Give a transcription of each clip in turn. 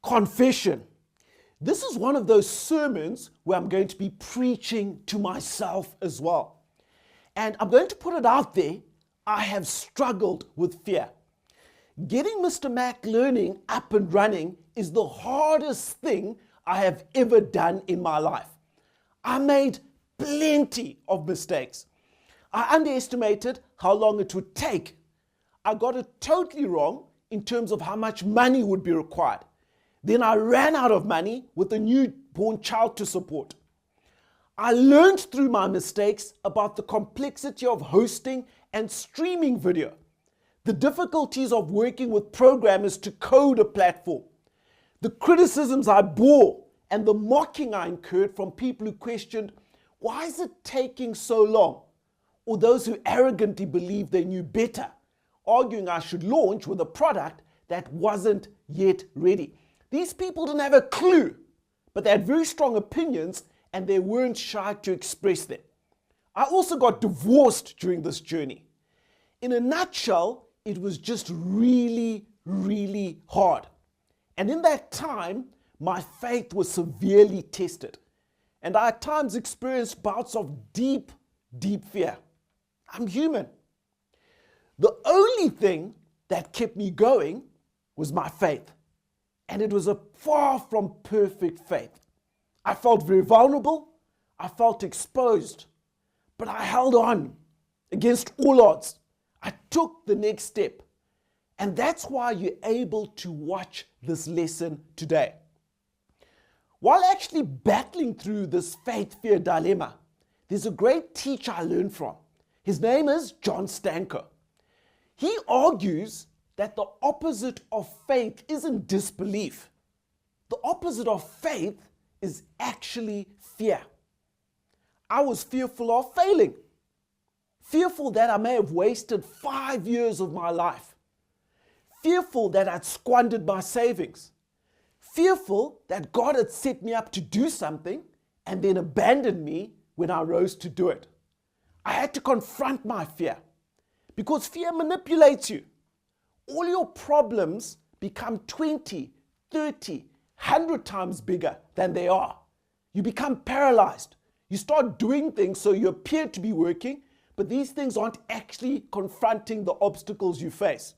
Confession. This is one of those sermons where I'm going to be preaching to myself as well. And I'm going to put it out there, I have struggled with fear. Getting Mr. Mac Learning up and running is the hardest thing I have ever done in my life. I made plenty of mistakes. I underestimated how long it would take. I got it totally wrong in terms of how much money would be required. Then I ran out of money with a newborn child to support. I learned through my mistakes about the complexity of hosting and streaming video, the difficulties of working with programmers to code a platform, the criticisms I bore and the mocking I incurred from people who questioned, why is it taking so long? Or those who arrogantly believed they knew better, arguing I should launch with a product that wasn't yet ready. These people didn't have a clue, but they had very strong opinions and they weren't shy to express them. I also got divorced during this journey. In a nutshell, it was just really, really hard. And in that time, my faith was severely tested. And I at times experienced bouts of deep, deep fear. I'm human. The only thing that kept me going was my faith. And it was a far from perfect faith. I felt very vulnerable. I felt exposed. But I held on against all odds. I took the next step. And that's why you're able to watch this lesson today. While actually battling through this faith-fear dilemma, there's a great teacher I learned from. His name is John Stanko. He argues that the opposite of faith isn't disbelief. The opposite of faith is actually fear. I was fearful of failing. Fearful that I may have wasted 5 years of my life. Fearful that I'd squandered my savings. Fearful that God had set me up to do something and then abandoned me when I rose to do it. I had to confront my fear because fear manipulates you. All your problems become 20, 30, 100 times bigger than they are. You become paralyzed. You start doing things so you appear to be working, but these things aren't actually confronting the obstacles you face.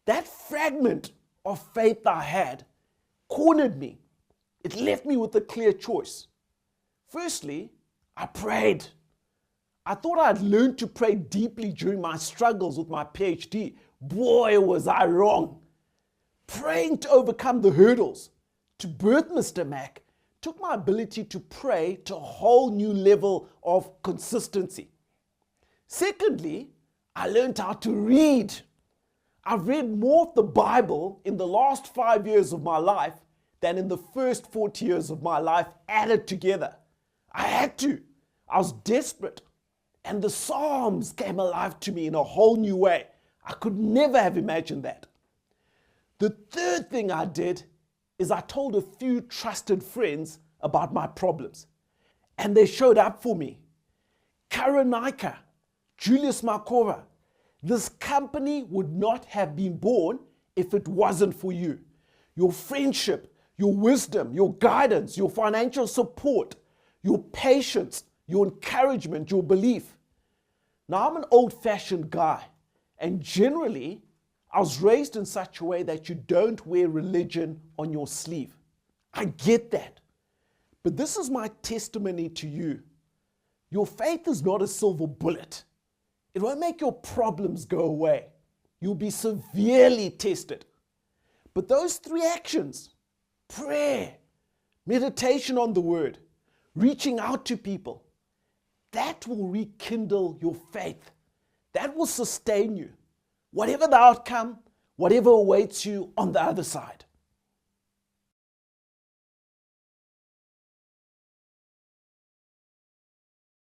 That fragment of faith I had cornered me. It left me with a clear choice. Firstly, I prayed. I thought I'd learned to pray deeply during my struggles with my PhD. Boy, was I wrong. Praying to overcome the hurdles, to birth Mr. Mac, took my ability to pray to a whole new level of consistency. Secondly, I learned how to read. I've read more of the Bible in the last 5 years of my life than in the first 40 years of my life added together. I had to. I was desperate. And the Psalms came alive to me in a whole new way. I could never have imagined that. The third thing I did is I told a few trusted friends about my problems. And they showed up for me. Karanika, Julius Markova. This company would not have been born if it wasn't for you. Your friendship, your wisdom, your guidance, your financial support, your patience, your encouragement, your belief. Now, I'm an old-fashioned guy, and generally, I was raised in such a way that you don't wear religion on your sleeve. I get that. But this is my testimony to you. Your faith is not a silver bullet. It won't make your problems go away. You'll be severely tested. But those 3 actions, prayer, meditation on the word, reaching out to people, that will rekindle your faith. That will sustain you. Whatever the outcome, whatever awaits you on the other side.